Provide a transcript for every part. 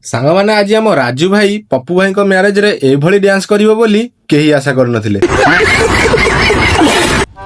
ସାଙ୍ଗମାନେ ଆଜି ଆମ ରାଜୁ ଭାଇ ପପୁ ଭାଇଙ୍କ ମ୍ୟାରେଜରେ ଏଇଭଳି ଡ୍ୟାନ୍ସ କରିବ ବୋଲି କେହି ଆଶା କରୁନଥିଲେ।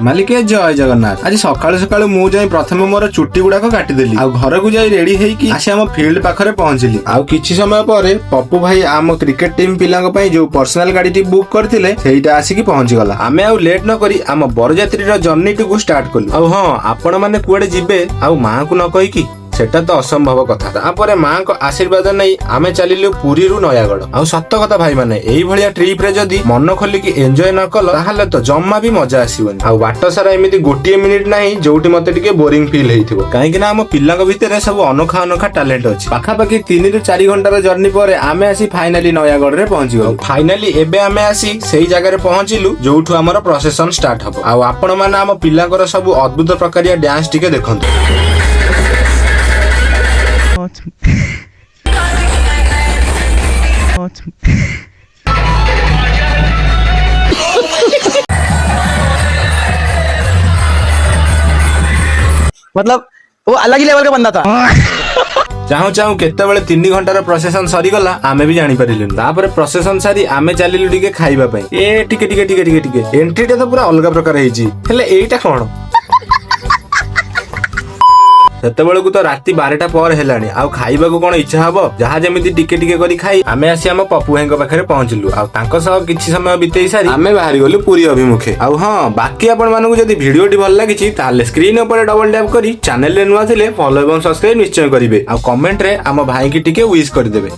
ମାଲିକେ ଜୟ ଜଗନ୍ନାଥ। ଆଜି ସକାଳୁ ସକାଳୁ ମୁଁ ଯାଇ ପ୍ରଥମେ ମୋର ଚୁଟି ଗୁଡାକ କାଟିଦେଲି, ଆଉ ଘରକୁ ଯାଇ ରେଡି ହେଇକି ଆସି ଆମ ଫିଲ୍ଡ ପାଖରେ ପହଞ୍ଚିଲି। ଆଉ କିଛି ସମୟ ପରେ ପପୁ ଭାଇ ଆମ କ୍ରିକେଟ ଟିମ୍ ପିଲାଙ୍କ ପାଇଁ ଯୋଉ ପର୍ସନାଲ ଗାଡିଟି ବୁକ୍ କରିଥିଲେ ସେଇଟା ଆସିକି ପହଞ୍ଚିଗଲା। ଆମେ ଆଉ ଲେଟ୍ ନ କରି ଆମ ବରଯାତ୍ରୀର ଜର୍ଣ୍ଣିଟିକୁ ଷ୍ଟାର୍ଟ କଲୁ। ଆଉ ହଁ, ଆପଣ ମାନେ କୁଆଡେ ଯିବେ ଆଉ ମାଙ୍କୁ ନ କହିକି ସେଟା ତ ଅସମ୍ଭବ କଥା। ତାପରେ ମାଙ୍କ ଆଶୀର୍ବାଦ ନେଇ ଆମେ ଚାଲିଲୁ ପୁରୀରୁ ନୟାଗଡ଼। ଆଉ ସତ କଥା ଭାଇ ମାନେ, ଏଇଭଳିଆ ଟ୍ରିପ ରେ ଯଦି ମନ ଖୋଲିକି ଏଞ୍ଜୟ ନ କଲ ତାହେଲେ ତ ଜମା ବି ମଜା ଆସିବନି। ଆଉ ବାଟ ସାରା ଏମିତି ଗୋଟିଏ ମିନିଟ ନାହିଁ ଯୋଉଠି ମତେ ଟିକେ ବୋରିଂ ଫିଲ୍ ହେଇଥିବ, କାହିଁକି ନା ଆମ ପିଲାଙ୍କ ଭିତରେ ସବୁ ଅନୋଖା ଅନୋଖା ଟ୍ୟାଲେଣ୍ଟ ଅଛି। ପାଖାପାଖି 3 ରୁ 4 ଘଣ୍ଟାର ଜର୍ଣ୍ଣି ପରେ ଆମେ ଆସି ଫାଇନାଲି ନୟାଗଡ଼ରେ ପହଞ୍ଚିଗଲୁ। ଫାଇନାଲି ଏବେ ଆମେ ଆସି ସେଇ ଜାଗାରେ ପହଞ୍ଚିଲୁ ଯୋଉଠୁ ଆମର ପ୍ରସେସନ ଷ୍ଟାର୍ଟ ହବ। ଆଉ ଆପଣ ମାନେ ଆମ ପିଲାଙ୍କର ସବୁ ଅଦ୍ଭୁତ ପ୍ରକାରିଆ ଡ୍ୟାନ୍ସ ଟିକେ ଦେଖନ୍ତୁ। मतलब वो अलग ही लेवल का बंदा था। चाहू चाहू केतेବେଳେ 3 घंटार प्रसेसन सरीगला आमे भी जानी परिलुनी। तापर प्रसेसन सारी आमे चलिलु टिके खाइबा पई। ए टिके टिके टिके टिके टिके एंट्रीटा तो पूरा अलग प्रकार हेची, हेले एईटा कोन? ସେତେବେଳକୁ ତ ରାତି 12ଟା ପରେ ହେଲାଣି। ଆଉ ଖାଇବାକୁ କଣ ଇଚ୍ଛା ହବ, ଯାହା ଯେମିତି ଟିକେ ଟିକେ କରି ଖାଇ ଆମେ ଆସି ଆମ ପପୁ ଭାଇଙ୍କ ପାଖରେ ପହଞ୍ଚିଲୁ। ଆଉ ତାଙ୍କ ସହ କିଛି ସମୟ ବିତେଇ ସାରି ଆମେ ବାହାରି ଗଲୁ ପୁରୀ ଅଭିମୁଖେ। ଆଉ ହଁ, ବାକି ଆପଣ ମାନଙ୍କୁ ଯଦି ଭିଡିଓଟି ଭଲ ଲାଗିଛି ତାହେଲେ ସ୍କ୍ରିନ ଉପରେ ଡବଲ ଟ୍ୟାପ କରି ଚ୍ୟାନେଲରେ ନୂଆ ଥିଲେ ଫଲୋ ଏବଂ ସବସ୍କ୍ରାଇବ ନିଶ୍ଚୟ କରିବେ। ଆଉ କମେଣ୍ଟରେ ଆମ ଭାଇକି ଟିକେ ୱିଶ କରିଦେବେ।